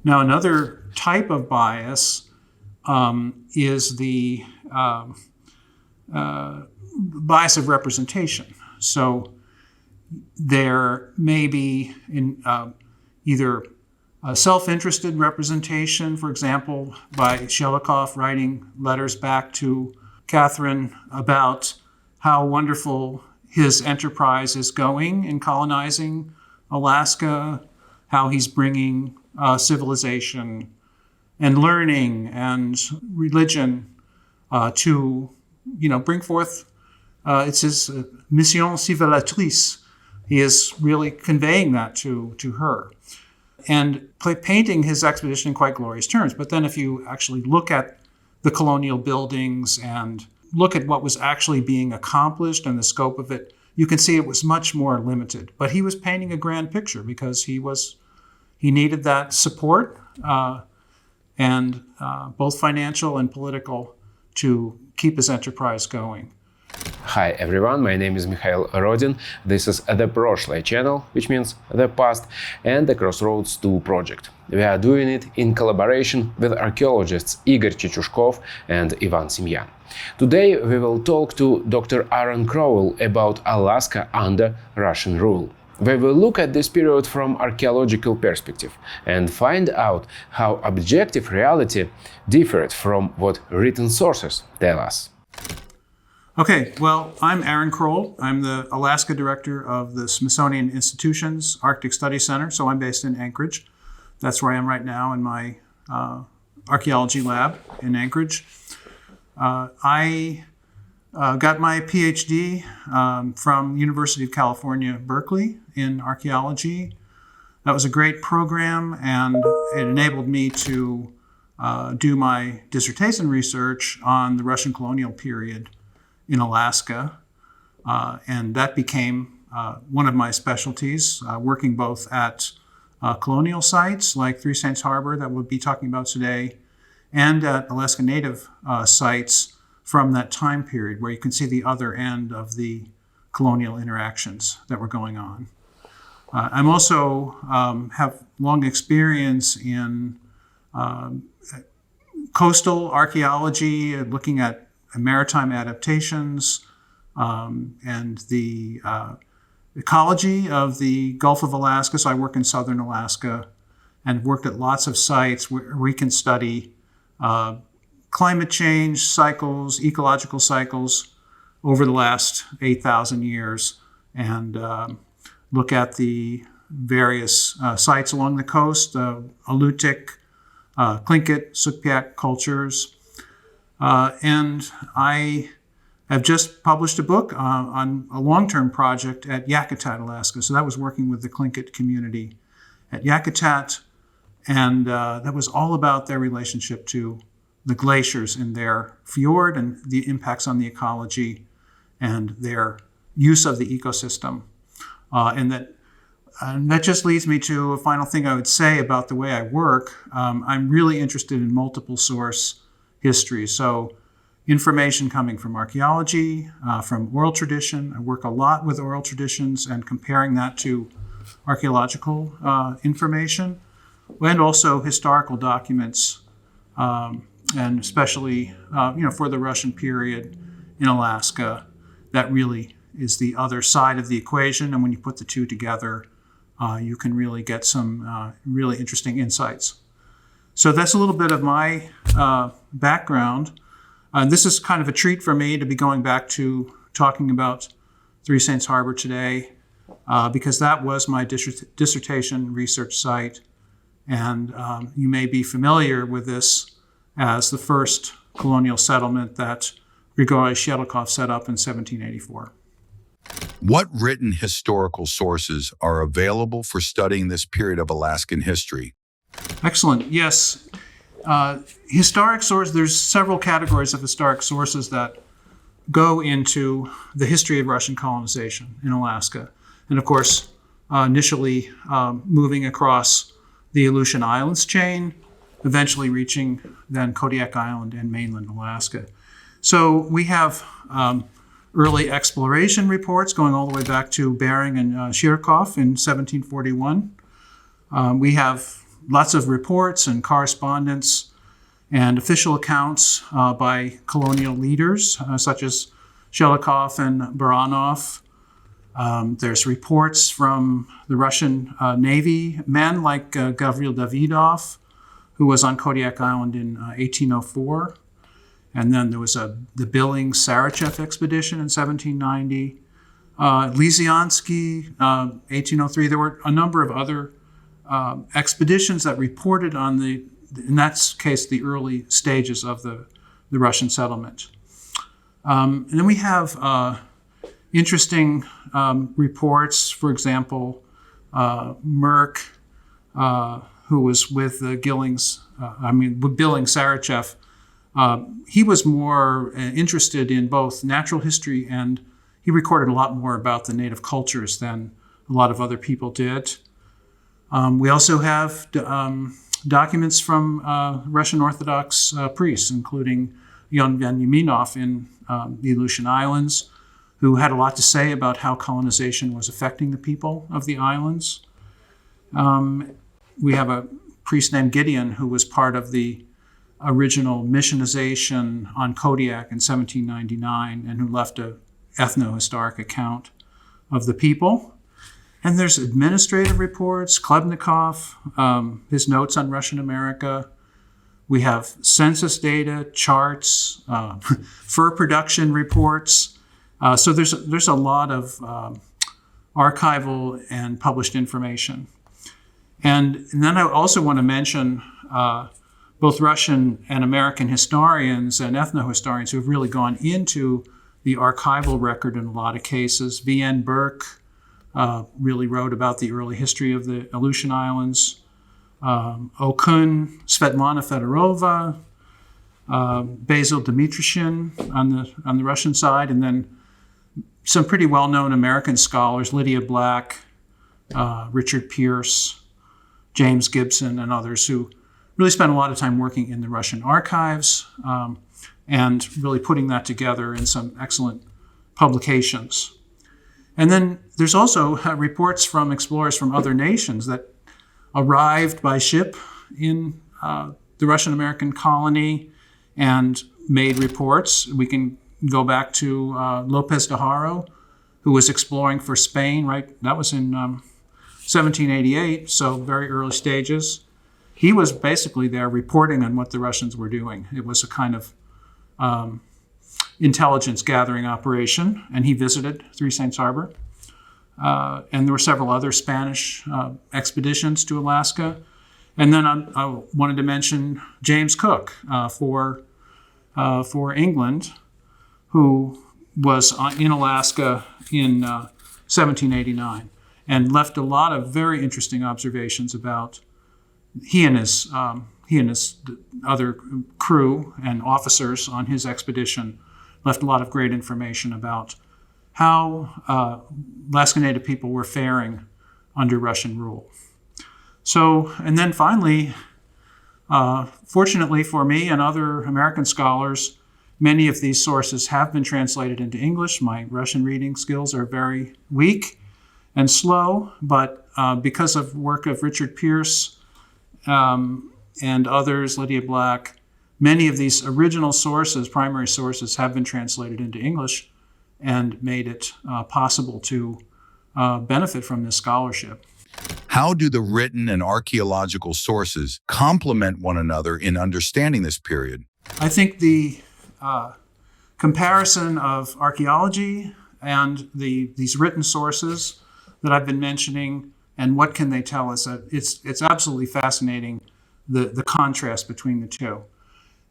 Now, another type of bias is the bias of representation. So there may be either a self-interested representation, for example, by Shelikoff writing letters back to Catherine about how wonderful his enterprise is going in colonizing Alaska, how he's bringing civilization and learning and religion to, bring forth. It's his mission civilisatrice. He is really conveying that to her and painting his expedition in quite glorious terms. But then if you actually look at the colonial buildings and look at what was actually being accomplished and the scope of it, you can see it was much more limited. But he was painting a grand picture because he needed that support and both financial and political to keep his enterprise going. Hi everyone, my name is Mikhail Rodin. This is the Прошлое channel, which means the past, and the Crossroads 2 project. We are doing it in collaboration with archaeologists Igor Chechушkov and Ivan Semyan. Today we will talk to Dr. Aron Crowell about Alaska under Russian rule. We will look at this period from archaeological perspective and find out how objective reality differed from what written sources tell us. Okay, well, I'm Aron Crowell. I'm the Alaska director of the Smithsonian Institution's Arctic Studies Center, so I'm based in Anchorage. That's where I am right now in my archaeology lab in Anchorage. I got my PhD from University of California, Berkeley in archaeology. That was a great program, and it enabled me to do my dissertation research on the Russian colonial period in Alaska, and that became one of my specialties, working both at colonial sites like Three Saints Harbor that we'll be talking about today, and at Alaska Native sites from that time period where you can see the other end of the colonial interactions that were going on. I'm also have long experience in coastal archaeology, looking at maritime adaptations and the ecology of the Gulf of Alaska. So I work in southern Alaska and worked at lots of sites where we can study climate change cycles, ecological cycles over the last 8,000 years and look at the various sites along the coast, Awa'uq, Tlingit, Sugpiaq cultures. And I have just published a book on a long-term project at Yakutat, Alaska. So that was working with the Tlingit community at Yakutat. And that was all about their relationship to the glaciers in their fjord and the impacts on the ecology and their use of the ecosystem. And that just leads me to a final thing I would say about the way I work. I'm really interested in multiple source history. So information coming from archaeology, from oral tradition. I work a lot with oral traditions and comparing that to archaeological information, and also historical documents, and especially for the Russian period in Alaska. That really is the other side of the equation. And when you put the two together, you can really get some really interesting insights. So that's a little bit of my background. This is kind of a treat for me to be going back to talking about Three Saints Harbor today, because that was my dissertation research site. And you may be familiar with this as the first colonial settlement that Grigory Shelikoff set up in 1784. What written historical sources are available for studying this period of Alaskan history? Excellent. Yes. Historic sources, there's several categories of historic sources that go into the history of Russian colonization in Alaska. And of course, initially moving across the Aleutian Islands chain, eventually reaching then Kodiak Island and mainland Alaska. So we have early exploration reports going all the way back to Bering and Shirokov in 1741. We have lots of reports and correspondence and official accounts by colonial leaders such as Shelikoff and Baranov. There's reports from the Russian Navy men like Gavril Davidov, who was on Kodiak Island in 1804. And then there was the Billings-Sarachev expedition in 1790. Lysiansky, 1803. There were a number of other expeditions that reported on in that case, the early stages of the Russian settlement. And then we have interesting reports, for example, Merck, who was with with Billings-Sarachev. He was more interested in both natural history, and he recorded a lot more about the native cultures than a lot of other people did. We also have documents from Russian Orthodox priests, including Yon Vyaminov in the Aleutian Islands, who had a lot to say about how colonization was affecting the people of the islands. We have a priest named Gideon who was part of the original missionization on Kodiak in 1799 and who left an ethno-historic account of the people. And there's administrative reports, Klebnikov, his notes on Russian America. We have census data, charts, fur production reports. So there's a lot of archival and published information. And then I also want to mention both Russian and American historians and ethnohistorians who have really gone into the archival record in a lot of cases. V.N. Burke really wrote about the early history of the Aleutian Islands. Okun, Svetlana Fedorova, Basil Dmitrichin on the Russian side, and then some pretty well-known American scholars, Lydia Black, Richard Pierce, James Gibson, and others who really spent a lot of time working in the Russian archives and really putting that together in some excellent publications. And then there's also reports from explorers from other nations that arrived by ship in the Russian-American colony and made reports. We can go back to Lopez de Haro, who was exploring for Spain, right? That was in 1788, so very early stages. He was basically there reporting on what the Russians were doing. It was a kind of intelligence gathering operation, and he visited Three Saints Harbor. And there were several other Spanish expeditions to Alaska. And then I wanted to mention James Cook for England, who was in Alaska in 1789 and left a lot of very interesting observations about he and his other crew and officers on his expedition left a lot of great information about how Alaska Native people were faring under Russian rule. So, and then finally, fortunately for me and other American scholars, many of these sources have been translated into English. My Russian reading skills are very weak and slow, but because of work of Richard Pierce and others, Lydia Black, many of these original sources, primary sources, have been translated into English and made it possible to benefit from this scholarship. How do the written and archaeological sources complement one another in understanding this period? I think the comparison of archaeology and these written sources that I've been mentioning and what can they tell us, it's absolutely fascinating, the contrast between the two.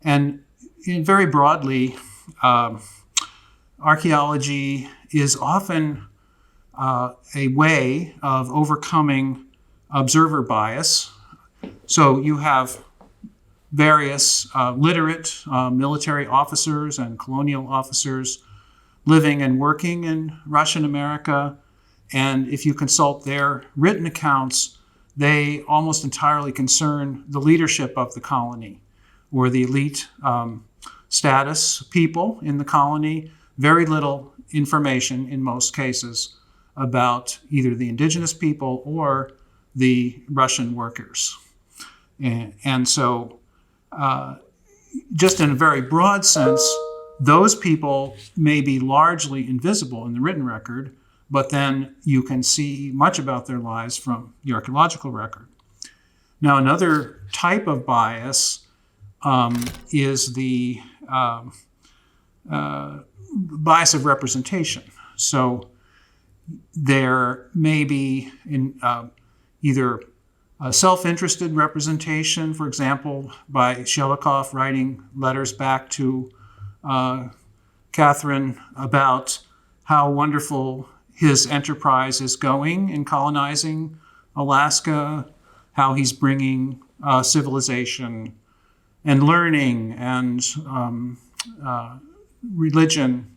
And very broadly, archaeology is often a way of overcoming observer bias. So you have various literate military officers and colonial officers living and working in Russian America. And if you consult their written accounts, they almost entirely concern the leadership of the colony or the elite status people in the colony. Very little information in most cases about either the indigenous people or the Russian workers. And so just in a very broad sense, those people may be largely invisible in the written record, but then you can see much about their lives from the archaeological record. Now, another type of bias is the bias of representation. So there may be either a self-interested representation, for example, by Shelikoff writing letters back to Catherine about how wonderful his enterprise is going in colonizing Alaska, how he's bringing civilization and learning and religion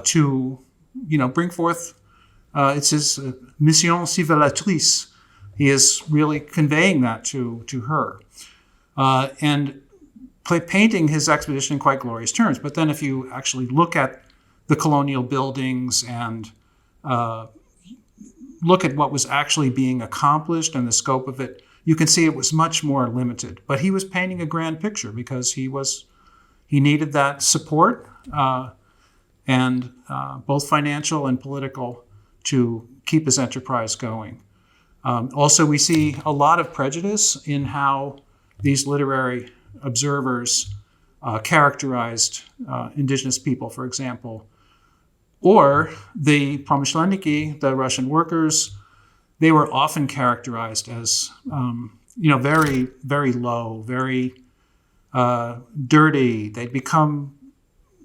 to, bring forth. It's his mission civilisatrice. He is really conveying that to her. And painting his expedition in quite glorious terms. But then if you actually look at the colonial buildings and look at what was actually being accomplished and the scope of it, you can see it was much more limited. But he was painting a grand picture because he needed that support and both financial and political to keep his enterprise going. Also, we see a lot of prejudice in how these literary observers characterized indigenous people, for example. Or the Promyshlenniki, the Russian workers, they were often characterized as, very, very low, very dirty. They'd become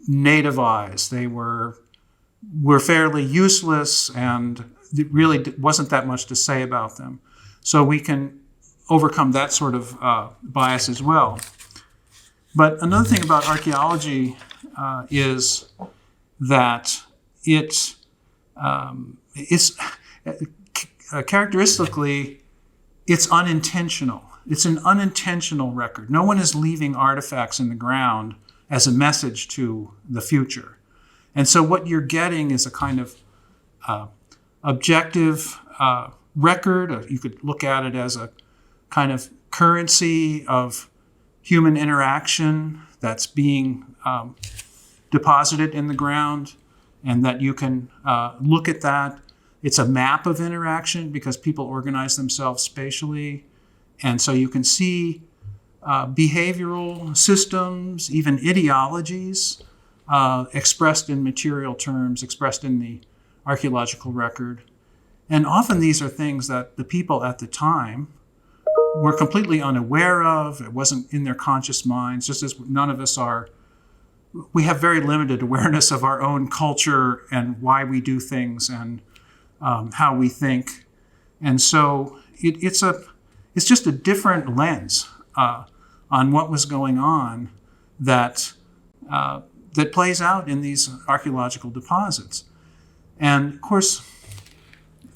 nativized. They were fairly useless, and it really wasn't that much to say about them. So we can overcome that sort of bias as well. But another thing about archaeology is that it's characteristically, it's unintentional. It's an unintentional record. No one is leaving artifacts in the ground as a message to the future. And so what you're getting is a kind of objective record. You could look at it as a kind of currency of human interaction that's being deposited in the ground, and that you can look at that. It's a map of interaction because people organize themselves spatially. And so you can see behavioral systems, even ideologies, expressed in material terms, expressed in the archaeological record. And often these are things that the people at the time were completely unaware of. It wasn't in their conscious minds, just as none of us are. We have very limited awareness of our own culture and why we do things and how we think. And so it's just a different lens on what was going on that plays out in these archaeological deposits. And of course,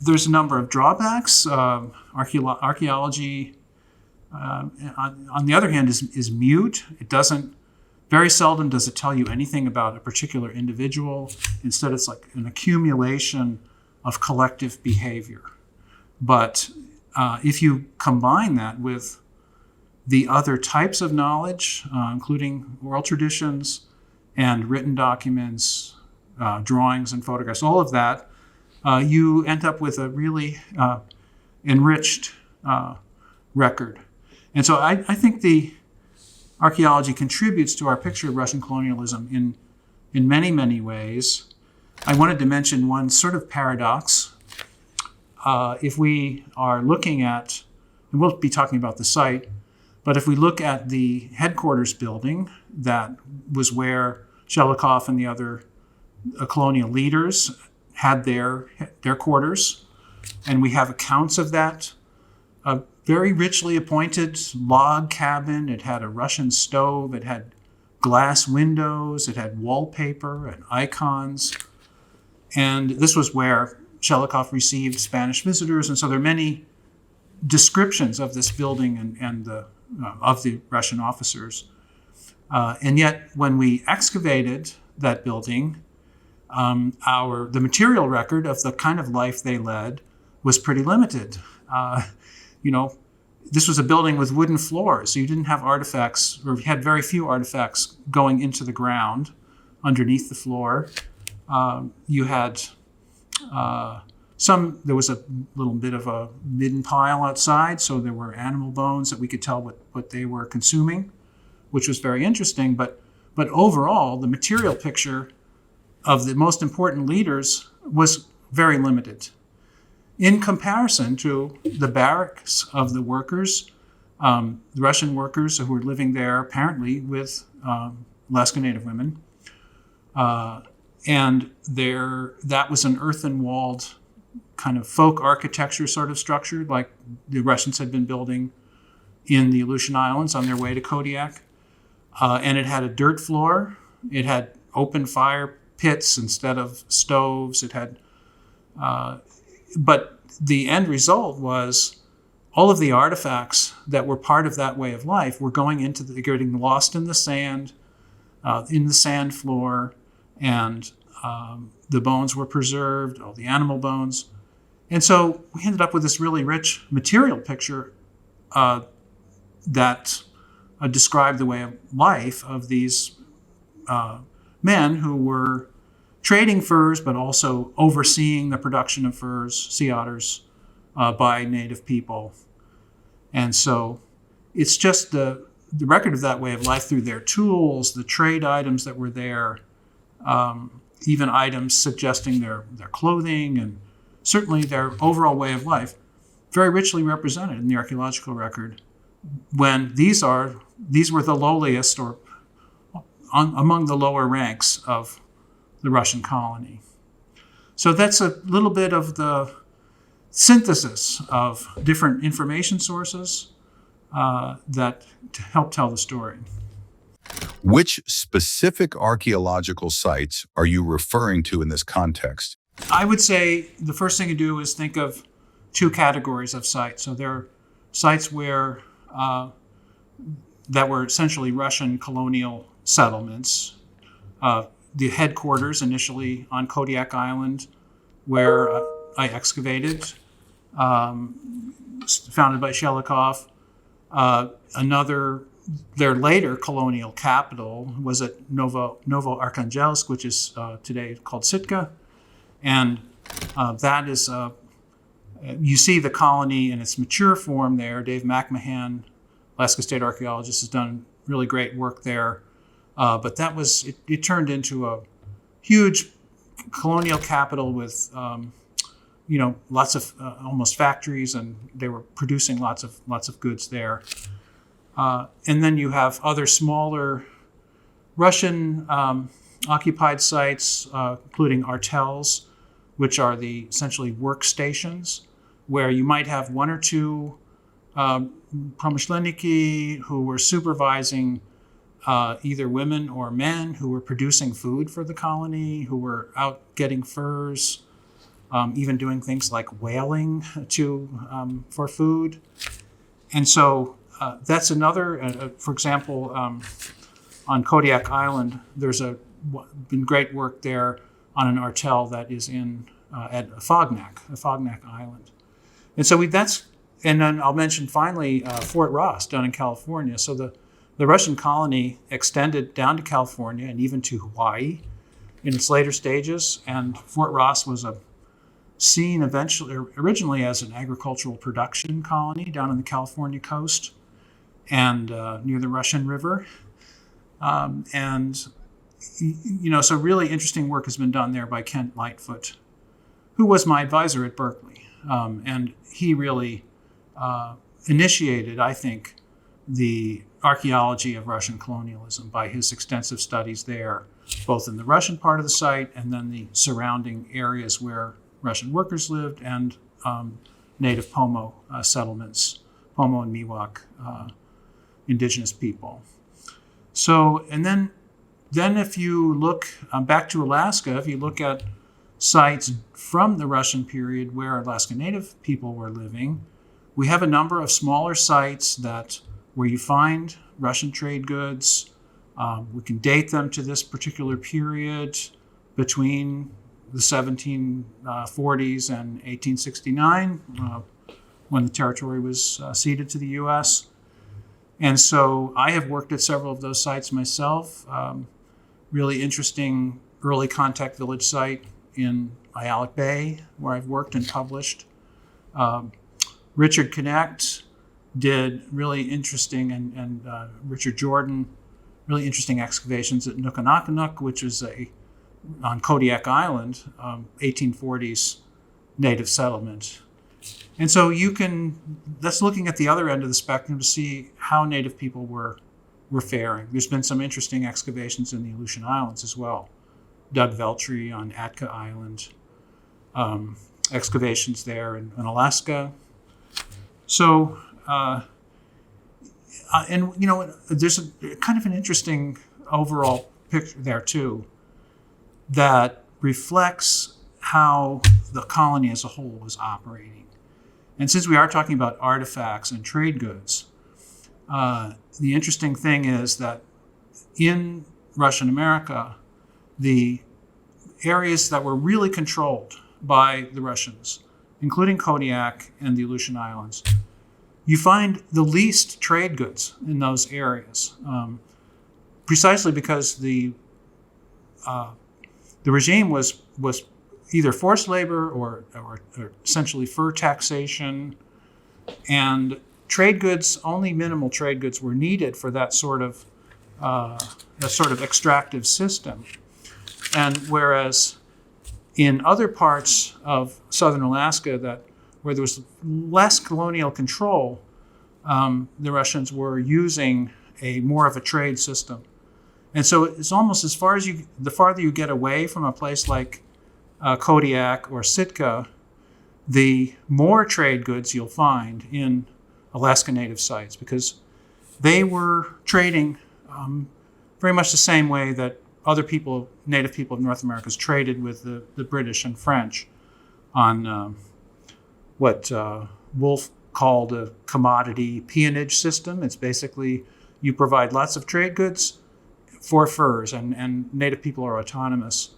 there's a number of drawbacks. Archaeology, on the other hand, is mute. Very seldom does it tell you anything about a particular individual. Instead, it's like an accumulation of collective behavior. But if you combine that with the other types of knowledge, including oral traditions and written documents, drawings and photographs, all of that, you end up with a really enriched record. And so I think the archaeology contributes to our picture of Russian colonialism in many, many ways. I wanted to mention one sort of paradox. If we are looking at, and we'll be talking about the site, but if we look at the headquarters building, that was where Shelikoff and the other colonial leaders had their quarters, and we have accounts of that. A very richly appointed log cabin. It had a Russian stove. It had glass windows. It had wallpaper and icons. And this was where Shelikoff received Spanish visitors. And so there are many descriptions of this building and of the Russian officers. And yet, when we excavated that building, the material record of the kind of life they led was pretty limited. this was a building with wooden floors, so you didn't have artifacts, or you had very few artifacts going into the ground underneath the floor. You had there was a little bit of a midden pile outside, so there were animal bones that we could tell what they were consuming, which was very interesting. But overall, the material picture of the most important leaders was very limited in comparison to the barracks of the workers, the Russian workers who were living there apparently with Alaska Native women. And that was an earthen-walled kind of folk architecture sort of structure, like the Russians had been building in the Aleutian Islands on their way to Kodiak. And it had a dirt floor. It had open fire pits instead of stoves. It had, but the end result was all of the artifacts that were part of that way of life were getting lost in the sand floor, and the bones were preserved, all the animal bones. And so we ended up with this really rich material picture that described the way of life of these men who were trading furs, but also overseeing the production of furs, sea otters, by native people. And so it's just the record of that way of life through their tools, the trade items that were there, even items suggesting their clothing, and certainly their overall way of life, very richly represented in the archaeological record, when these were the lowliest or among the lower ranks of the Russian colony. So that's a little bit of the synthesis of different information sources that help tell the story. Which specific archaeological sites are you referring to in this context? I would say the first thing to do is think of two categories of sites. So there are sites where that were essentially Russian colonial settlements. The headquarters initially on Kodiak Island, where I excavated, founded by Shelikov. Their later colonial capital was at Novo-Arkhangelsk, which is today called Sitka. And that is, you see the colony in its mature form there. Dave McMahon, Alaska State archaeologist, has done really great work there. But that was, it turned into a huge colonial capital with, lots of almost factories, and they were producing lots of goods there. And then you have other smaller Russian occupied sites, including artels, which are the essentially workstations, where you might have one or two promushleniki who were supervising either women or men who were producing food for the colony, who were out getting furs, even doing things like whaling for food. And so that's another, for example, on Kodiak Island, there's been great work there on an artel that is at Awa'uq Island. And so and then I'll mention finally Fort Ross down in California. So the Russian colony extended down to California and even to Hawaii in its later stages. And Fort Ross was seen originally as an agricultural production colony down on the California coast and near the Russian River. So really interesting work has been done there by Kent Lightfoot, who was my advisor at Berkeley. And he really initiated, I think, the archaeology of Russian colonialism by his extensive studies there, both in the Russian part of the site and then the surrounding areas where Russian workers lived and native Pomo settlements, Pomo and Miwok indigenous people. So, and then if you look back to Alaska, if you look at sites from the Russian period where Alaska Native people were living, we have a number of smaller sites where you find Russian trade goods. We can date them to this particular period between the 1740s and 1869, when the territory was ceded to the U.S. And so I have worked at several of those sites myself. Really interesting early contact village site in Awa'uq Bay, where I've worked and published. Richard Connect did really interesting, and Richard Jordan, really interesting excavations at Nukanakanuck, which is on Kodiak Island, 1840s native settlement. And so that's looking at the other end of the spectrum to see how native people were faring. There's been some interesting excavations in the Aleutian Islands as well. Doug Veltri on Atka Island, excavations there in Alaska. So, and there's a kind of an interesting overall picture there too, that reflects how the colony as a whole was operating. And since we are talking about artifacts and trade goods, the interesting thing is that in Russian America, the areas that were really controlled by the Russians, including Kodiak and the Aleutian Islands, you find the least trade goods in those areas, precisely because the regime was either forced labor or essentially fur taxation, and trade goods, only minimal trade goods were needed for that sort of extractive system. And whereas in other parts of southern Alaska where there was less colonial control, the Russians were using more of a trade system. And so it's almost the farther you get away from a place like Kodiak or Sitka, the more trade goods you'll find in Alaska Native sites, because they were trading very much the same way that other people, native people of North America, traded with the British and French on what Wolfe called a commodity peonage system. It's basically you provide lots of trade goods for furs, and native people are autonomous.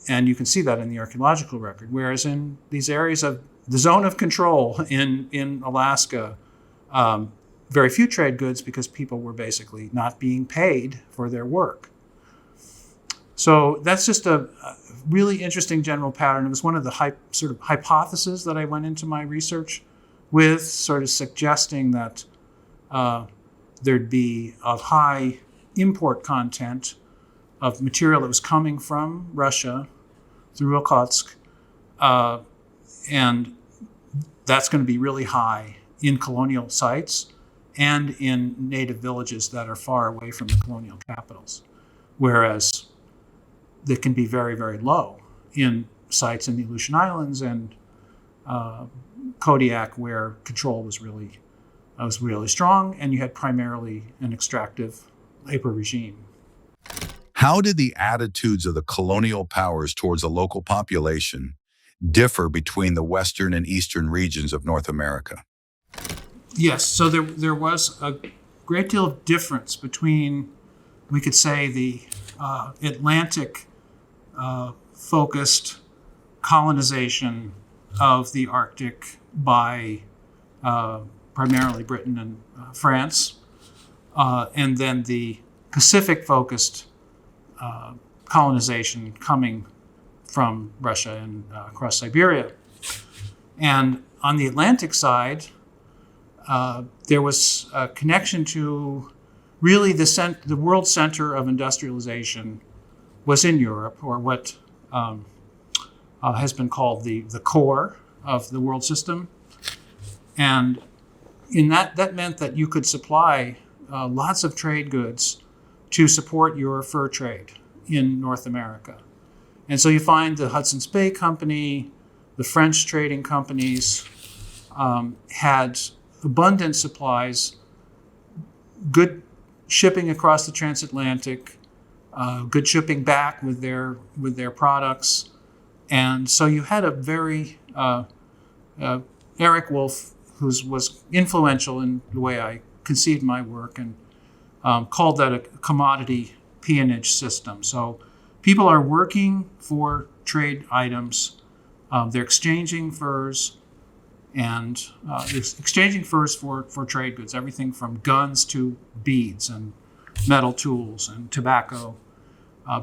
And you can see that in the archaeological record. Whereas in these areas of the zone of control in Alaska, very few trade goods because people were basically not being paid for their work. So that's just a really interesting general pattern. It was one of the sort of hypotheses that I went into my research with, sort of suggesting that there'd be a high import content of material that was coming from Russia through Okhotsk, and that's going to be really high in colonial sites and in native villages that are far away from the colonial capitals, whereas they can be very, very low in sites in the Aleutian Islands and Kodiak, where control was really strong, and you had primarily an extractive labor regime. How did the attitudes of the colonial powers towards the local population differ between the western and eastern regions of North America? Yes, so there was a great deal of difference between, we could say, the Atlantic focused colonization of the Arctic by primarily Britain and France, and then the Pacific focused colonization coming from Russia and across Siberia. And on the Atlantic side, there was a connection to really the world center of industrialization was in Europe, or what has been called the core of the world system. And in that meant that you could supply lots of trade goods to support your fur trade in North America. And so you find the Hudson's Bay Company, the French trading companies had abundant supplies, good shipping across the transatlantic, good shipping back with their products. And so you had a very, Eric Wolfe, who was influential in the way I conceived my work, and called that a commodity peonage system. So people are working for trade items, they're exchanging furs, and exchanging furs for trade goods, everything from guns to beads and metal tools and tobacco.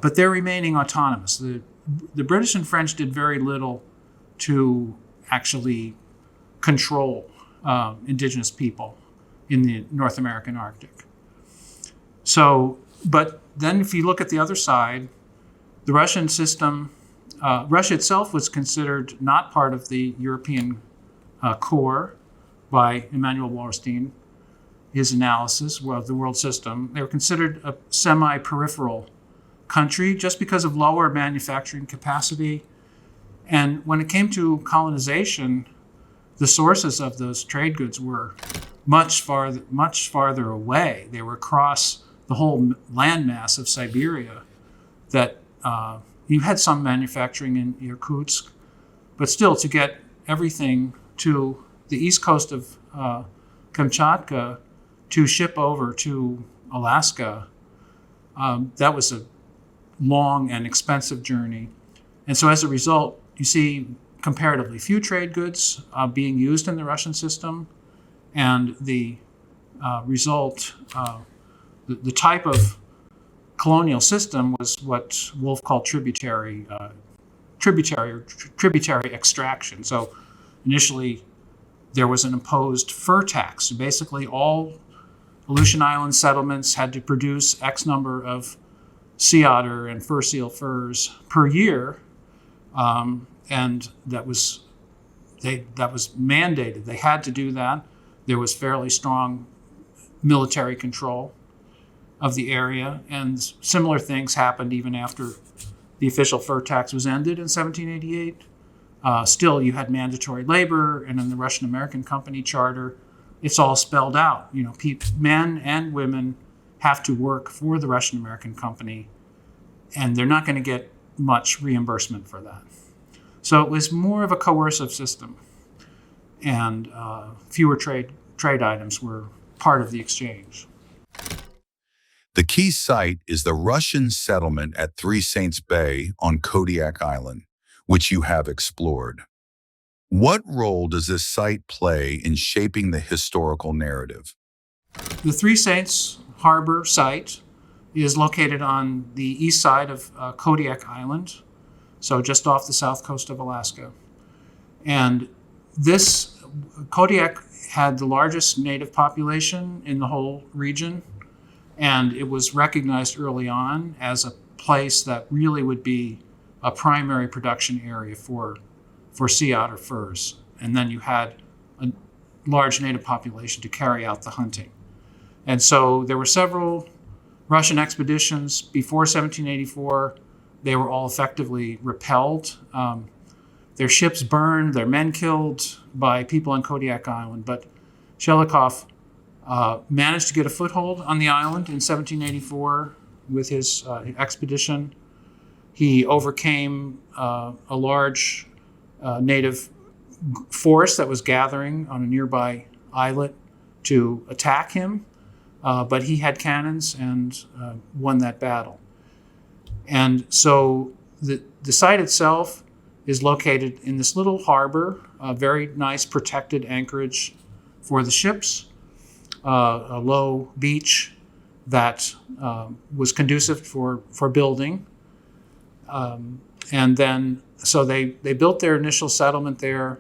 But they're remaining autonomous. The British and French did very little to actually control indigenous people in the North American Arctic. So, but then if you look at the other side, the Russian system, Russia itself was considered not part of the European core by Emanuel Wallerstein, his analysis of the world system. They were considered a semi-peripheral country just because of lower manufacturing capacity. And when it came to colonization, the sources of those trade goods were much farther away. They were across the whole landmass of Siberia. That you had some manufacturing in Irkutsk, but still to get everything to the east coast of Kamchatka to ship over to Alaska, that was a long and expensive journey. And so as a result, you see comparatively few trade goods being used in the Russian system, and the result, the type of colonial system was what Wolff called tributary extraction. So initially, there was an imposed fur tax. Basically, all Aleutian Island settlements had to produce X number of sea otter and fur seal furs per year, and that was mandated. They had to do that. There was fairly strong military control of the area, and similar things happened even after the official fur tax was ended in 1788. Still, you had mandatory labor, and in the Russian-American Company Charter, it's all spelled out. You know, men and women have to work for the Russian-American Company, and they're not going to get much reimbursement for that. So it was more of a coercive system, and fewer trade items were part of the exchange. The key site is the Russian settlement at Three Saints Bay on Kodiak Island, which you have explored. What role does this site play in shaping the historical narrative? The Three Saints Harbor site is located on the east side of Kodiak Island, so just off the south coast of Alaska. And this Kodiak had the largest native population in the whole region, and it was recognized early on as a place that really would be a primary production area for sea otter furs. And then you had a large native population to carry out the hunting. And so there were several Russian expeditions before 1784. They were all effectively repelled. Their ships burned, their men killed by people on Kodiak Island. But Shelikoff managed to get a foothold on the island in 1784 with his expedition. He overcame a large native force that was gathering on a nearby islet to attack him, but he had cannons and won that battle. And so the site itself is located in this little harbor, a very nice protected anchorage for the ships, a low beach that was conducive for building. And then, so they built their initial settlement there,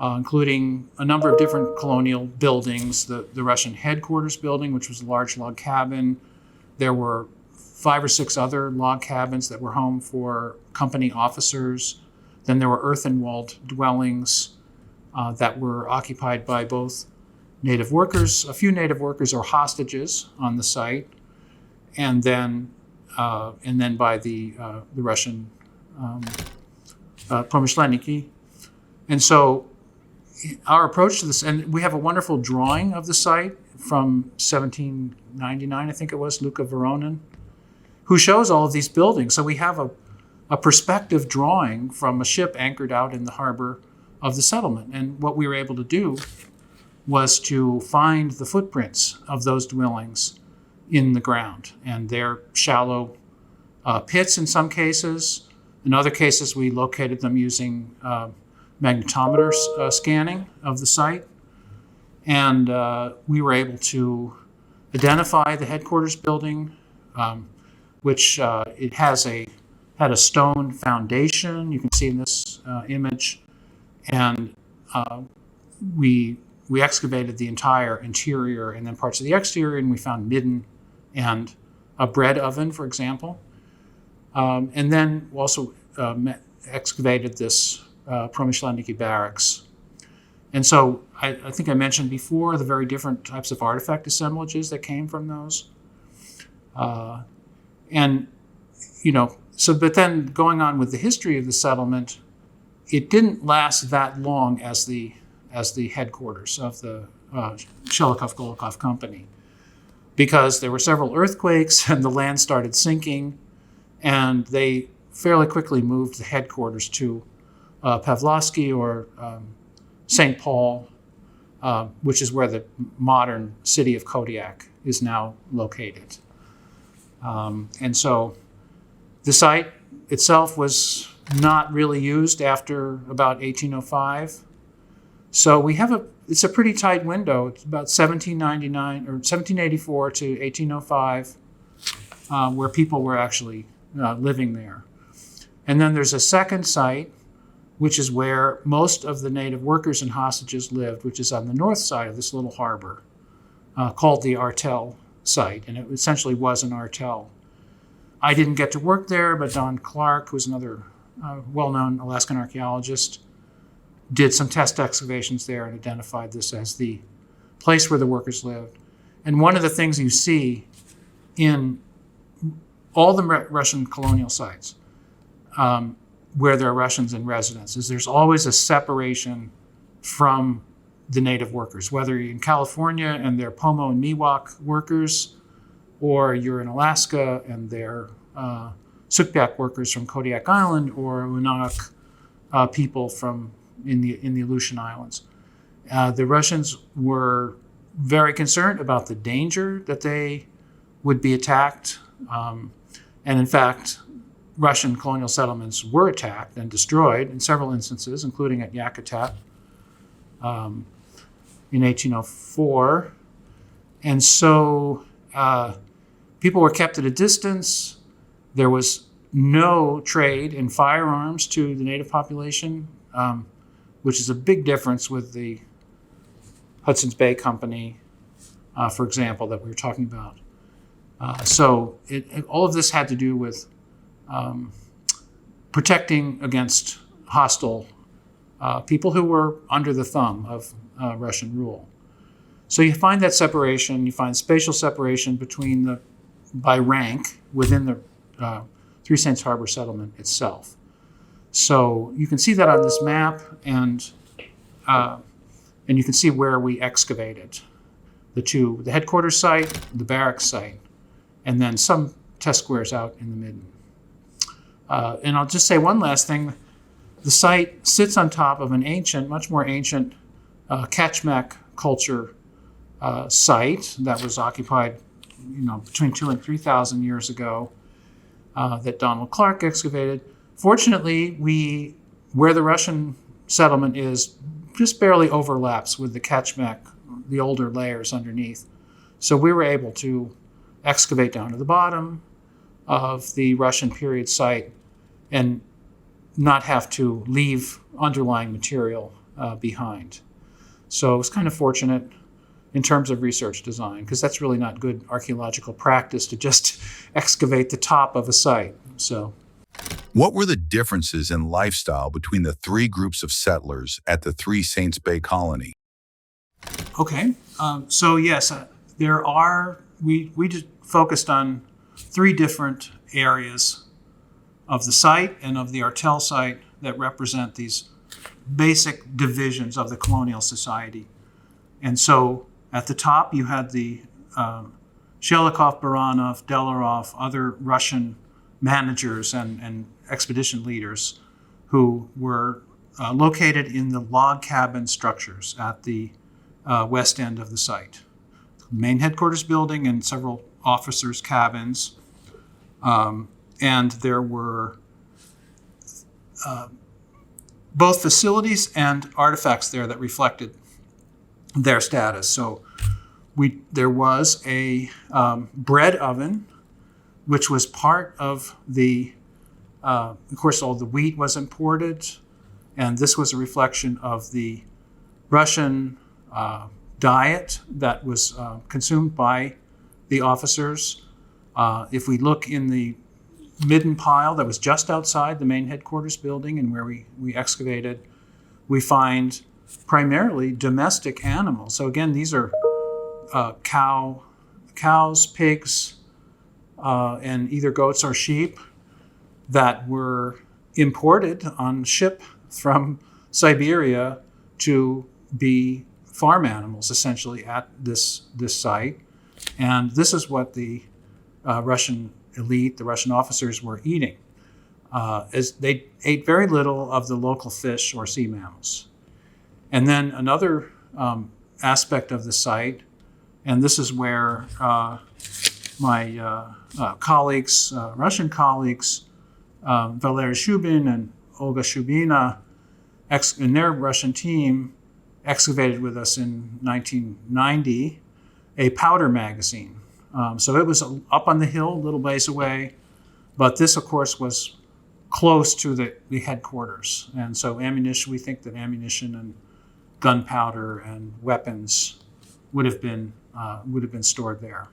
including a number of different colonial buildings, the Russian headquarters building, which was a large log cabin. There were 5 or 6 other log cabins that were home for company officers. Then there were earthen-walled dwellings that were occupied by both native workers, a few native workers or hostages on the site, and then by the Russian Pomyshleniki. And so our approach to this, and we have a wonderful drawing of the site from 1799, I think it was, Luca Voronin, who shows all of these buildings. So we have a perspective drawing from a ship anchored out in the harbor of the settlement. And what we were able to do was to find the footprints of those dwellings in the ground. And they're shallow pits in some cases. In other cases, we located them using magnetometer scanning of the site. And we were able to identify the headquarters building, which it had a stone foundation. You can see in this image. And we excavated the entire interior and then parts of the exterior, and we found midden and a bread oven, for example. And then also excavated this Promyślenniki barracks. And so I think I mentioned before the very different types of artifact assemblages that came from those. And, but then going on with the history of the settlement, it didn't last that long as the headquarters of the Shelikoff-Golikov Company, because there were several earthquakes and the land started sinking, and they fairly quickly moved the headquarters to Pavlovsky or St. Paul, which is where the modern city of Kodiak is now located. And so the site itself was not really used after about 1805. So it's a pretty tight window. It's about 1799 or 1784 to 1805, where people were actually living there. And then there's a second site, which is where most of the native workers and hostages lived, which is on the north side of this little harbor, called the Artel site, and it essentially was an artel. I didn't get to work there, but Don Clark, who's another well-known Alaskan archaeologist, did some test excavations there and identified this as the place where the workers lived. And one of the things you see in all the Russian colonial sites where there are Russians in residence is there's always a separation from the native workers, whether you're in California and they're Pomo and Miwok workers, or you're in Alaska and they're Sukpiak workers from Kodiak Island, or Awa'uq people from in the Aleutian Islands. The Russians were very concerned about the danger that they would be attacked. And in fact, Russian colonial settlements were attacked and destroyed in several instances, including at Yakutat in 1804. And so people were kept at a distance. There was no trade in firearms to the native population, which is a big difference with the Hudson's Bay Company, for example, that we were talking about. So all of this had to do with protecting against hostile people who were under the thumb of Russian rule. So you find that separation, you find spatial separation by rank within the Three Saints Harbor settlement itself. So you can see that on this map, and you can see where we excavated the headquarters site, the barracks site, and then some test squares out in the midden. And I'll just say one last thing. The site sits on top of an ancient, much more ancient Kachmek culture site that was occupied, between 2,000 and 3,000 years ago, that Donald Clark excavated. Fortunately, where the Russian settlement is, just barely overlaps with the Kachmek, the older layers underneath. So we were able to excavate down to the bottom of the Russian period site and not have to leave underlying material behind. So it was kind of fortunate in terms of research design, because that's really not good archaeological practice to just excavate the top of a site. So, what were the differences in lifestyle between the three groups of settlers at the Three Saints Bay colony? Okay, so yes, we just focused on three different areas of the site and of the Artel site that represent these basic divisions of the colonial society. And so at the top, you had the Shelikov, Baranov, Delarov, other Russian managers and expedition leaders who were located in the log cabin structures at the west end of the site. The main headquarters building and several officers' cabins. And there were both facilities and artifacts there that reflected their status. So there was a bread oven, which was part of the, of course, all the wheat was imported, and this was a reflection of the Russian diet that was consumed by the officers. If we look in the midden pile that was just outside the main headquarters building and where we excavated, we find primarily domestic animals. So again, these are cows, pigs, and either goats or sheep that were imported on ship from Siberia to be farm animals, essentially, at this site. And this is what the Russian elite, the Russian officers, were eating. As they ate very little of the local fish or sea mammals. And then another aspect of the site, and this is where my colleagues, Russian colleagues, Valery Shubin and Olga Shubina, and their Russian team excavated with us in 1990 a powder magazine. So it was up on the hill, a little ways away, but this, of course, was close to the headquarters. And so ammunition, we think that ammunition and gunpowder and weapons would have been stored there.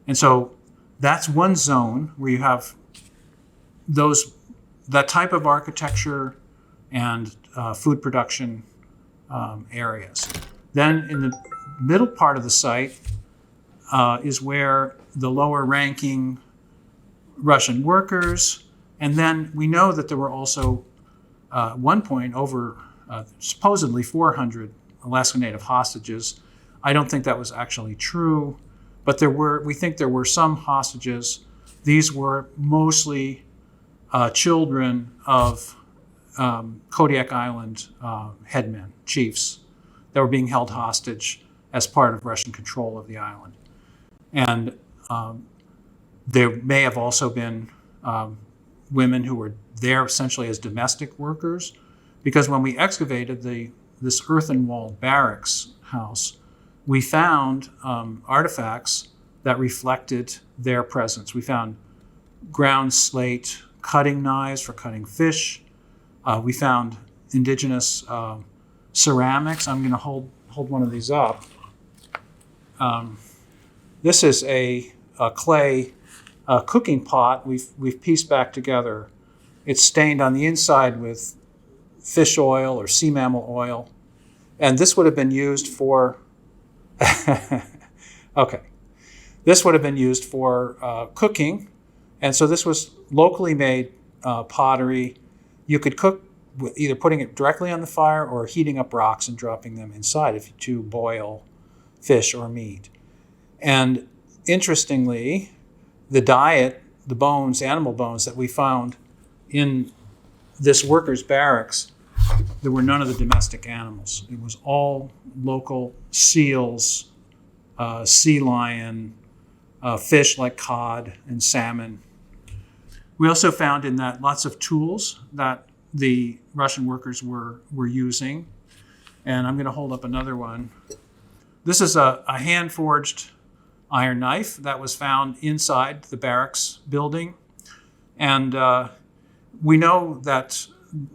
And so that's one zone where you have that type of architecture and food production areas. Then in the middle part of the site is where the lower ranking Russian workers, and then we know that there were also at one point over supposedly 400 Alaska Native hostages. I don't think that was actually true, but we think there were some hostages. These were mostly children of Kodiak Island headmen, chiefs, that were being held hostage as part of Russian control of the island. And there may have also been women who were there essentially as domestic workers, because when we excavated this earthen-walled barracks house, we found artifacts that reflected their presence. We found ground slate cutting knives for cutting fish. We found indigenous ceramics. I'm going to hold one of these up. This is a clay cooking pot we've pieced back together. It's stained on the inside with fish oil or sea mammal oil, and this would have been used for. Okay, this would have been used for cooking, and so this was locally made pottery. You could cook with either putting it directly on the fire or heating up rocks and dropping them inside to boil fish or meat. And interestingly, the diet, the bones, animal bones that we found in this workers' barracks, there were none of the domestic animals. It was all local seals, sea lion, fish like cod and salmon. We also found in that lots of tools that the Russian workers were using. And I'm going to hold up another one. This is a hand-forged iron knife that was found inside the barracks building. And we know that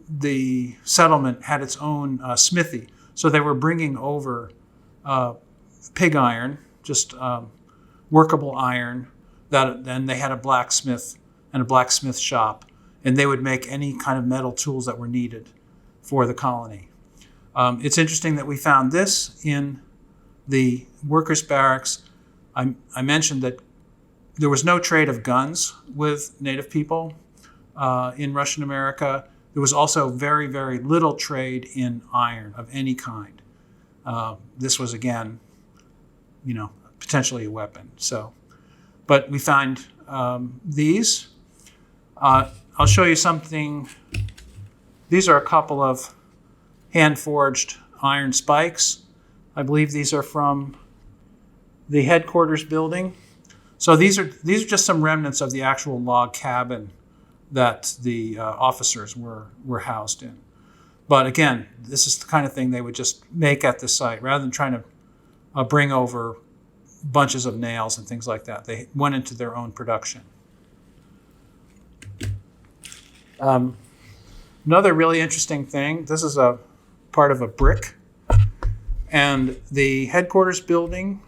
the settlement had its own smithy. So they were bringing over pig iron, just workable iron, then they had a blacksmith and a blacksmith shop, and they would make any kind of metal tools that were needed for the colony. It's interesting that we found this in the workers' barracks. I mentioned that there was no trade of guns with Native people in Russian America. There was also very, very little trade in iron of any kind. This was, again, potentially a weapon. But we find these. I'll show you something. These are a couple of hand-forged iron spikes. I believe these are from the headquarters building. So these are just some remnants of the actual log cabin that the officers were housed in. But again, this is the kind of thing they would just make at the site rather than trying to bring over bunches of nails and things like that. They went into their own production. Another really interesting thing, this is a part of a brick. And the headquarters building,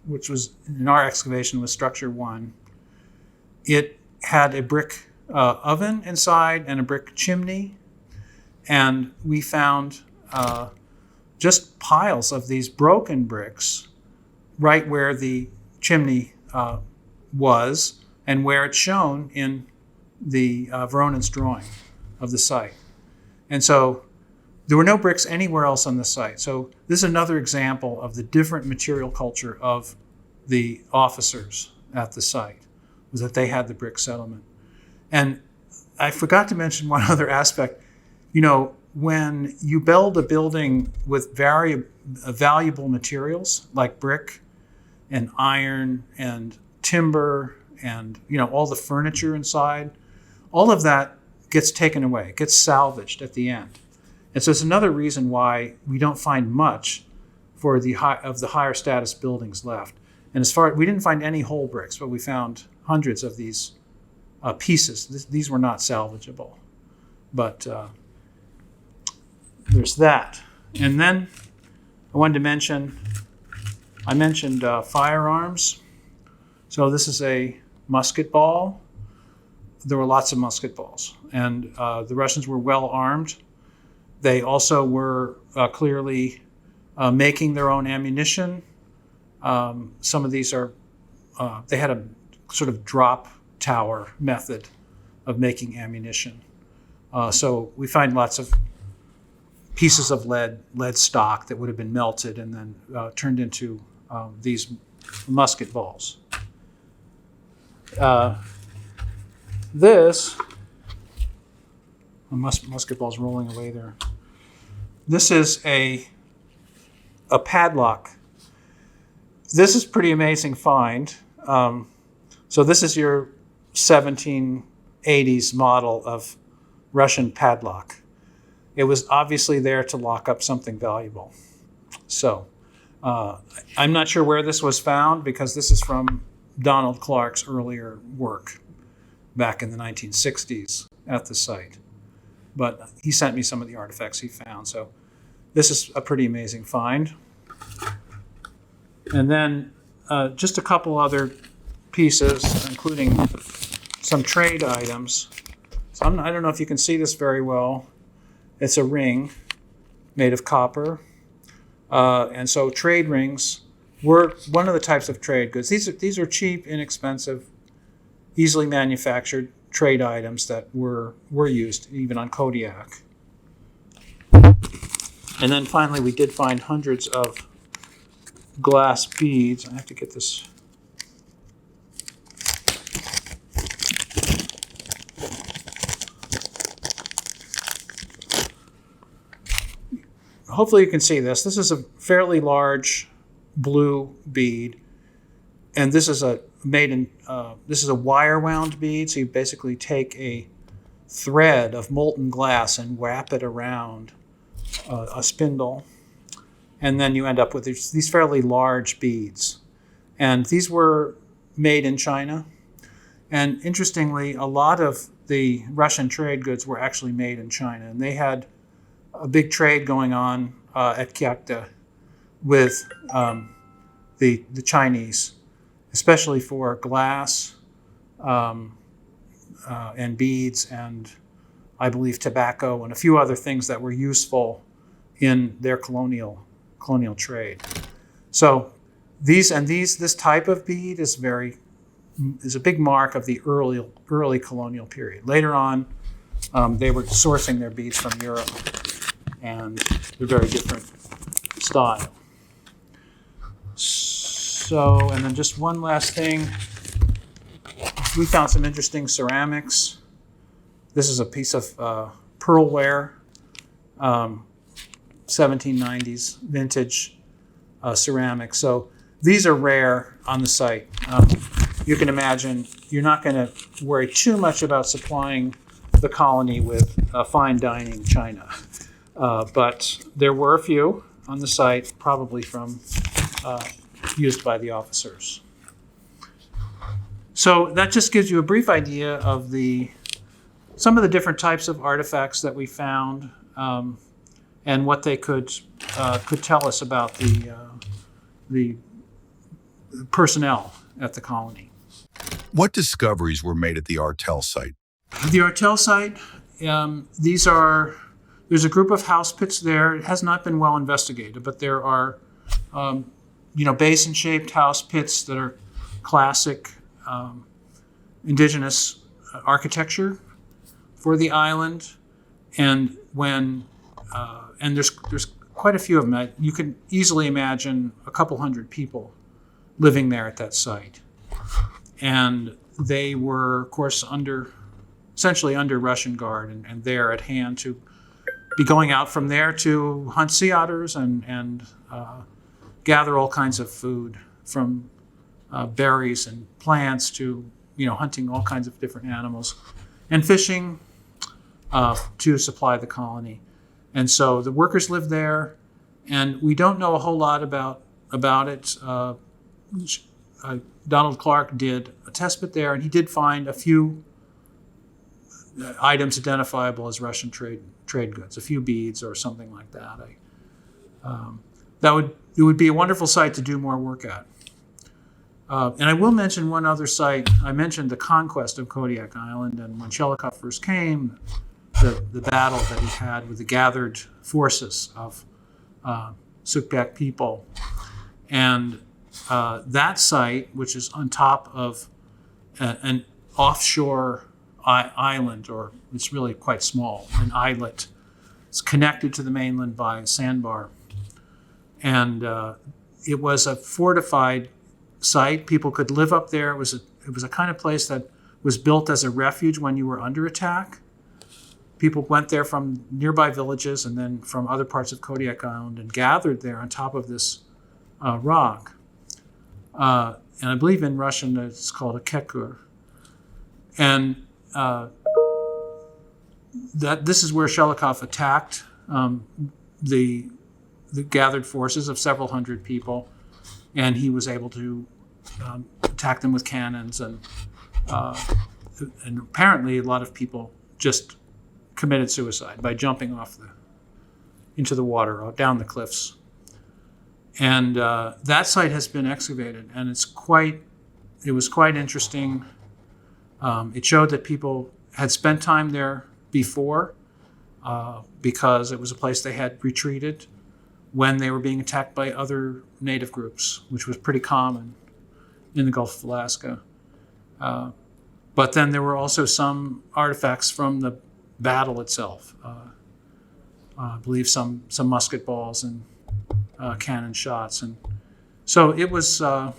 which was in our excavation was structure 1, it had a brick oven inside and a brick chimney. And we found just piles of these broken bricks right where the chimney was and where it's shown in the Veronen's drawing of the site. And so there were no bricks anywhere else on the site. So this is another example of the different material culture of the officers at the site, was that they had the brick settlement. And I forgot to mention one other aspect. You know, when you build a building with valuable materials like brick and iron and timber and, you know, all the furniture inside, all of that gets taken away, gets salvaged at the end. And so it's another reason why we don't find much for the higher status buildings left. And we didn't find any whole bricks, but we found hundreds of these pieces. These were not salvageable. But there's that. And then I wanted to mention, I mentioned firearms. So this is a musket ball. There were lots of musket balls. And the Russians were well armed. They also were clearly making their own ammunition. Some of these are, they had a sort of drop tower method of making ammunition. So we find lots of pieces of lead stock that would have been melted and then turned into these musket balls. This, musket ball's rolling away there. This is a padlock. This is pretty amazing find. So this is your 1780s model of Russian padlock. It was obviously there to lock up something valuable. So I'm not sure where this was found because this is from Donald Clark's earlier work back in the 1960s at the site. But he sent me some of the artifacts he found. So this is a pretty amazing find. And then just a couple other pieces, including some trade items. So I don't know if you can see this very well. It's a ring made of copper. And so trade rings were one of the types of trade goods. These are cheap, inexpensive, easily manufactured trade items that were used even on Kodiak. And then finally, we did find hundreds of glass beads. I have to get this. Hopefully you can see this. This is a fairly large blue bead, and this is a wire wound bead. So you basically take a thread of molten glass and wrap it around a spindle, and then you end up with these fairly large beads. And these were made in China. And interestingly, a lot of the Russian trade goods were actually made in China, and they had a big trade going on at Kyakhta with the Chinese, especially for glass and beads and I believe tobacco and a few other things that were useful in their colonial trade. So this type of bead is a big mark of the early colonial period. Later on, they were sourcing their beads from Europe, and they're very different style. So, and then just one last thing. We found some interesting ceramics. This is a piece of pearlware, 1790s vintage ceramics. So these are rare on the site. You can imagine you're not going to worry too much about supplying the colony with fine dining china. But there were a few on the site, probably from used by the officers. So that just gives you a brief idea of some of the different types of artifacts that we found, and what they could tell us about the personnel at the colony. What discoveries were made at the Artel site? The Artel site, there's a group of house pits there. It has not been well investigated, but there are, basin-shaped house pits that are classic indigenous architecture for the island. And and there's quite a few of them. You can easily imagine a couple hundred people living there at that site. And they were, of course, essentially under Russian guard, and there at hand to be going out from there to hunt sea otters and gather all kinds of food, from berries and plants to hunting all kinds of different animals, and fishing to supply the colony. And so the workers lived there, and we don't know a whole lot about it. Donald Clark did a test pit there, and he did find a few items identifiable as Russian trade goods, a few beads or something like that. It would be a wonderful site to do more work at. And I will mention one other site. I mentioned the conquest of Kodiak Island, and when Shelikoff first came, the battle that he had with the gathered forces of Sukbek people. And that site, which is on top of an offshore island, or it's really quite small, an islet. It's connected to the mainland by a sandbar. And it was a fortified site. People could live up there. It was a kind of place that was built as a refuge when you were under attack. People went there from nearby villages and then from other parts of Kodiak Island and gathered there on top of this rock. And I believe in Russian it's called a kekur. And this is where Shelikoff attacked the gathered forces of several hundred people, and he was able to attack them with cannons, and apparently a lot of people just committed suicide by jumping into the water, down the cliffs. And that site has been excavated, and it was quite interesting. It showed that people had spent time there before because it was a place they had retreated when they were being attacked by other native groups, which was pretty common in the Gulf of Alaska. But then there were also some artifacts from the battle itself. I believe some musket balls and cannon shots. And so it was kind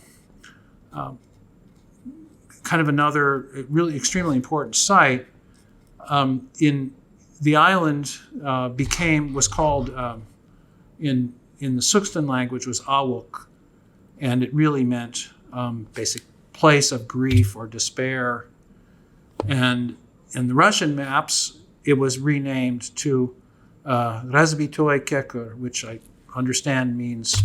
of another really extremely important site. In the island was called in the Sukstan language was Awa'uq, and it really meant basic place of grief or despair. And in the Russian maps, it was renamed to Razbitoy Kekur, which I understand means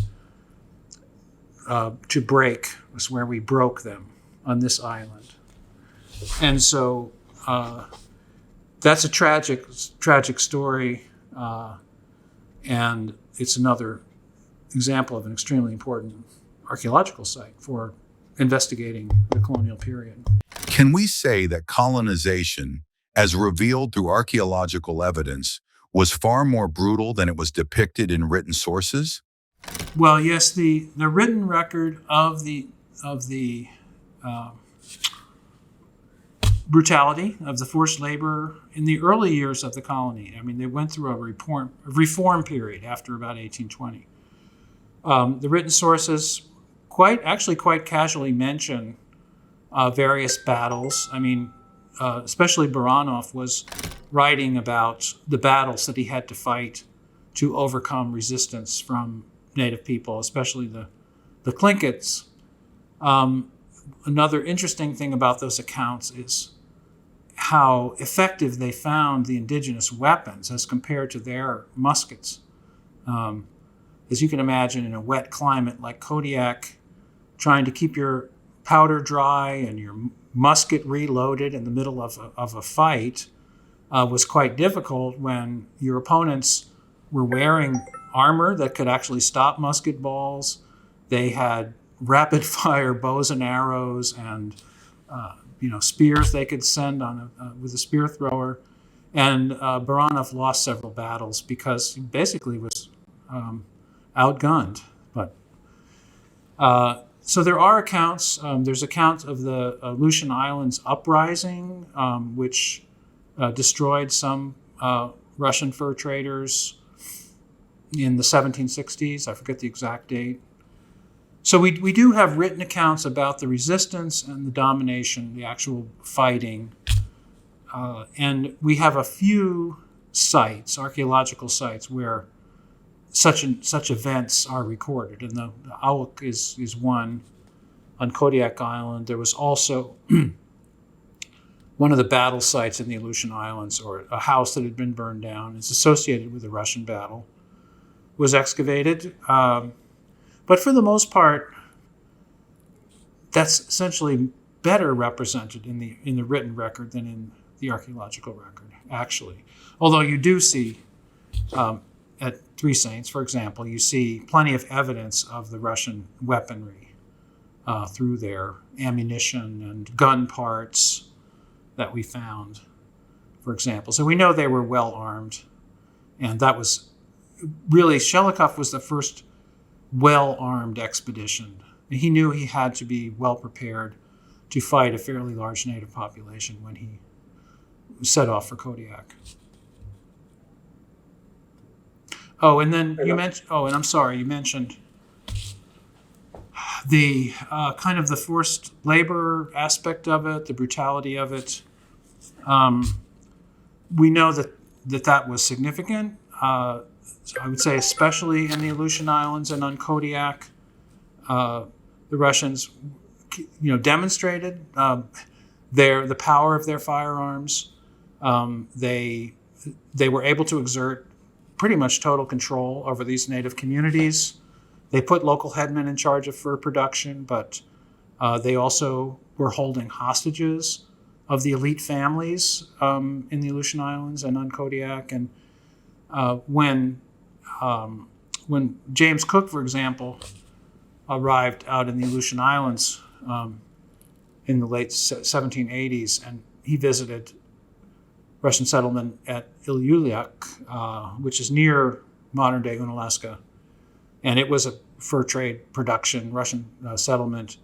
to break, was where we broke them on this island. And so that's a tragic story, and it's another example of an extremely important archaeological site for investigating the colonial period. Can we say that colonization, as revealed through archaeological evidence, was far more brutal than it was depicted in written sources? Well, yes, the written record of the brutality of the forced labor in the early years of the colony. I mean, they went through a reform period after about 1820. The written sources quite casually mention various battles. I mean, especially Baranov was writing about the battles that he had to fight to overcome resistance from native people, especially the Tlinkits. Another interesting thing about those accounts is how effective they found the indigenous weapons as compared to their muskets. As you can imagine, in a wet climate like Kodiak, trying to keep your powder dry and your musket reloaded in the middle of a fight was quite difficult when your opponents were wearing armor that could actually stop musket balls. They had rapid fire bows and arrows and spears they could send with a spear thrower. And Baranov lost several battles because he basically was outgunned. But so there are accounts. There's accounts of the Aleutian Islands uprising, which destroyed some Russian fur traders in the 1760s. I forget the exact date. So we do have written accounts about the resistance and the domination, the actual fighting. And we have a few sites, archaeological sites, where such events are recorded. And the Awa'uq is one on Kodiak Island. There was also one of the battle sites in the Aleutian Islands, or a house that had been burned down. It's associated with the Russian battle, was excavated. But for the most part, that's essentially better represented in the written record than in the archaeological record, actually. Although you do see, at Three Saints, for example, you see plenty of evidence of the Russian weaponry through their ammunition and gun parts that we found, for example. So we know they were well armed. And that was really, Shelikoff was the first well-armed expedition. He knew he had to be well prepared to fight a fairly large native population when he set off for Kodiak. Oh, and then you mentioned, and I'm sorry, you mentioned the kind of the forced labor aspect of it, the brutality of it. We know that was significant. I would say especially in the Aleutian Islands and on Kodiak, the Russians, demonstrated the power of their firearms. They were able to exert pretty much total control over these native communities. They put local headmen in charge of fur production, but they also were holding hostages of the elite families in the Aleutian Islands and on Kodiak. And when James Cook, for example, arrived out in the Aleutian Islands in the late 1780s, and he visited Russian settlement at Awa'uq, which is near modern-day Unalaska, and it was a fur trade production Russian settlement,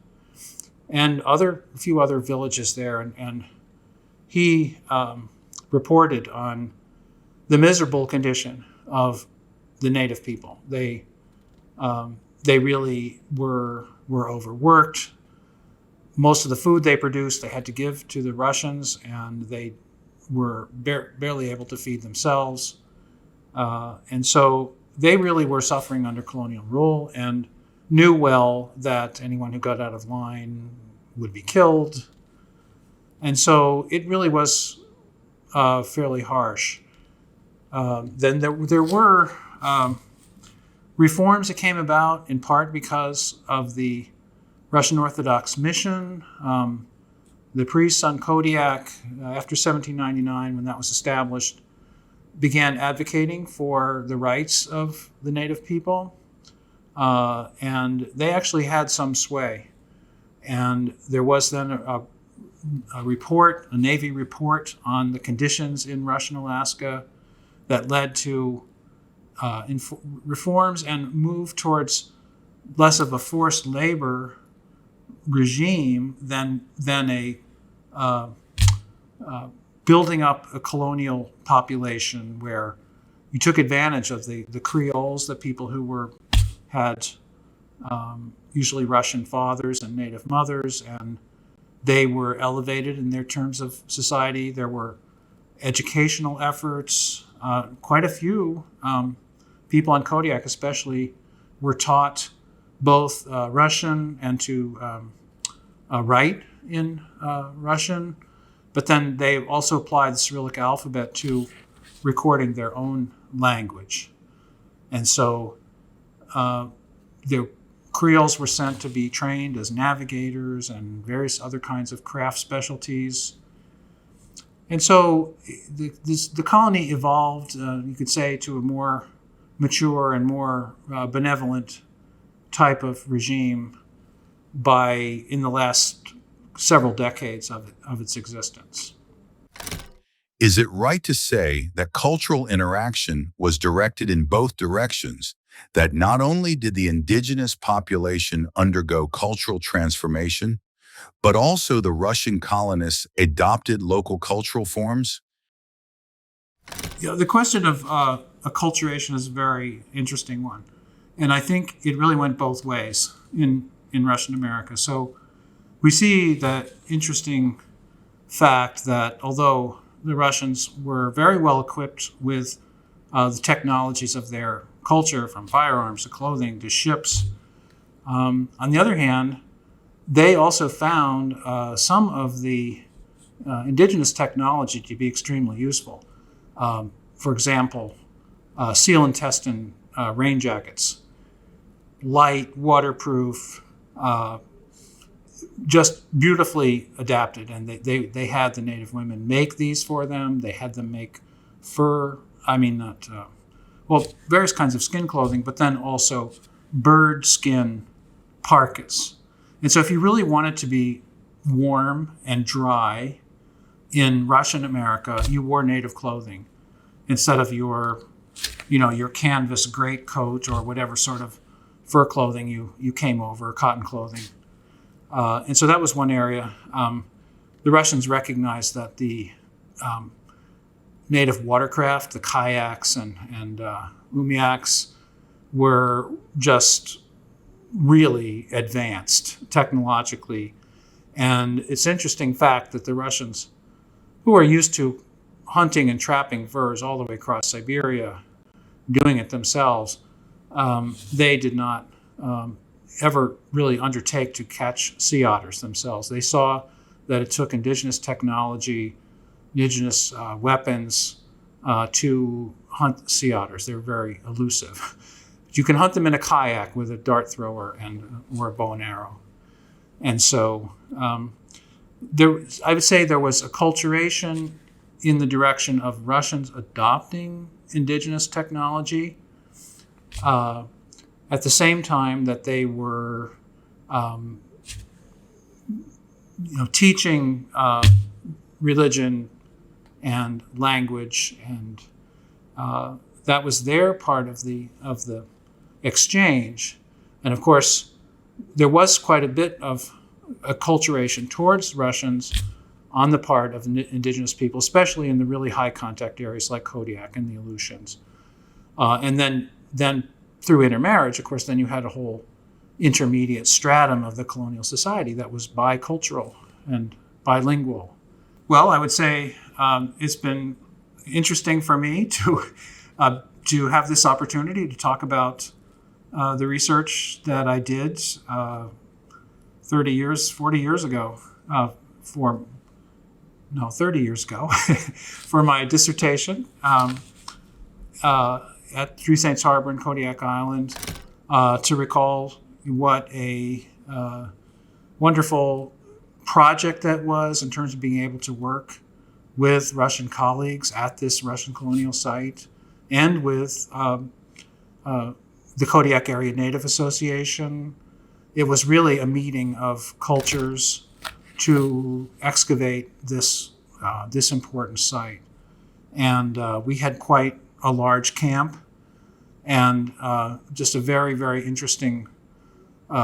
and a few other villages there, and he reported on the miserable condition of the native people. They really were overworked. Most of the food they produced they had to give to the Russians, and they were barely able to feed themselves. And so they really were suffering under colonial rule and knew well that anyone who got out of line would be killed. And so it really was fairly harsh. Then there were reforms that came about in part because of the Russian Orthodox mission. The priests on Kodiak, after 1799, when that was established, began advocating for the rights of the native people. And they actually had some sway. And there was then a Navy report on the conditions in Russian Alaska that led to reforms and move towards less of a forced labor regime than a building up a colonial population where you took advantage of the Creoles, the people who had usually Russian fathers and native mothers, and they were elevated in their terms of society. There were educational efforts. Quite a few people on Kodiak especially were taught both Russian and to write in Russian, but then they also applied the Cyrillic alphabet to recording their own language. And so the Creoles were sent to be trained as navigators and various other kinds of craft specialties. And so the colony evolved, you could say, to a more mature and more benevolent type of regime in the last several decades of its existence. Is it right to say that cultural interaction was directed in both directions, that not only did the indigenous population undergo cultural transformation, but also the Russian colonists adopted local cultural forms? Yeah, the question of acculturation is a very interesting one. And I think it really went both ways in Russian America. So we see the interesting fact that although the Russians were very well equipped with the technologies of their culture, from firearms to clothing to ships, on the other hand, they also found some of the indigenous technology to be extremely useful. For example, seal intestine rain jackets, light, waterproof, just beautifully adapted. And they had the native women make these for them. They had them make various kinds of skin clothing, but then also bird skin parkas. And so if you really wanted to be warm and dry in Russian America, you wore native clothing instead of your canvas greatcoat or whatever sort of fur clothing you came over, cotton clothing. And so that was one area. The Russians recognized that the native watercraft, the kayaks and umiaks, were just really advanced technologically. And it's an interesting fact that the Russians, who are used to hunting and trapping furs all the way across Siberia, doing it themselves, they did not ever really undertake to catch sea otters themselves. They saw that it took indigenous technology, indigenous weapons to hunt sea otters. They're very elusive. You can hunt them in a kayak with a dart thrower or a bow and arrow. And so I would say there was acculturation in the direction of Russians adopting indigenous technology at the same time that they were teaching religion and language, and that was their part of the exchange. And of course, there was quite a bit of acculturation towards Russians on the part of indigenous people, especially in the really high contact areas like Kodiak and the Aleutians. And then through intermarriage, of course, then you had a whole intermediate stratum of the colonial society that was bicultural and bilingual. Well, I would say it's been interesting for me to have this opportunity to talk about the research that I did 40 years ago for my dissertation at Three Saints Harbor in Kodiak Island, to recall what a wonderful project that was in terms of being able to work with Russian colleagues at this Russian colonial site and with the Kodiak Area Native Association. It was really a meeting of cultures to excavate this important site. And we had quite a large camp and just a very, very interesting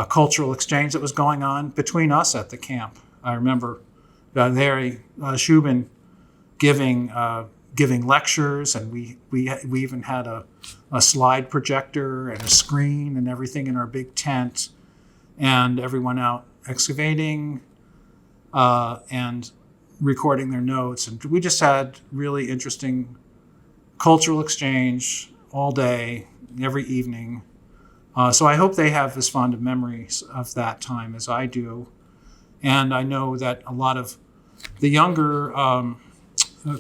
cultural exchange that was going on between us at the camp. I remember Larry Shubin giving lectures, and we even had a slide projector and a screen and everything in our big tent, and everyone out excavating and recording their notes. And we just had really interesting cultural exchange all day, every evening. So I hope they have as fond of memories of that time as I do. And I know that a lot of the younger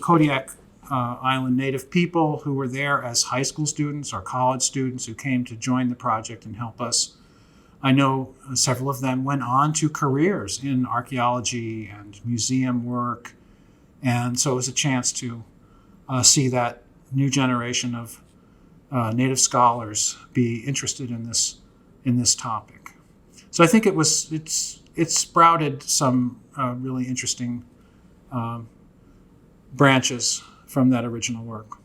Kodiak Island Native people who were there as high school students or college students who came to join the project and help us. I know several of them went on to careers in archaeology and museum work. And so it was a chance to see that new generation of Native scholars be interested in this topic. So I think it sprouted some really interesting branches from that original work.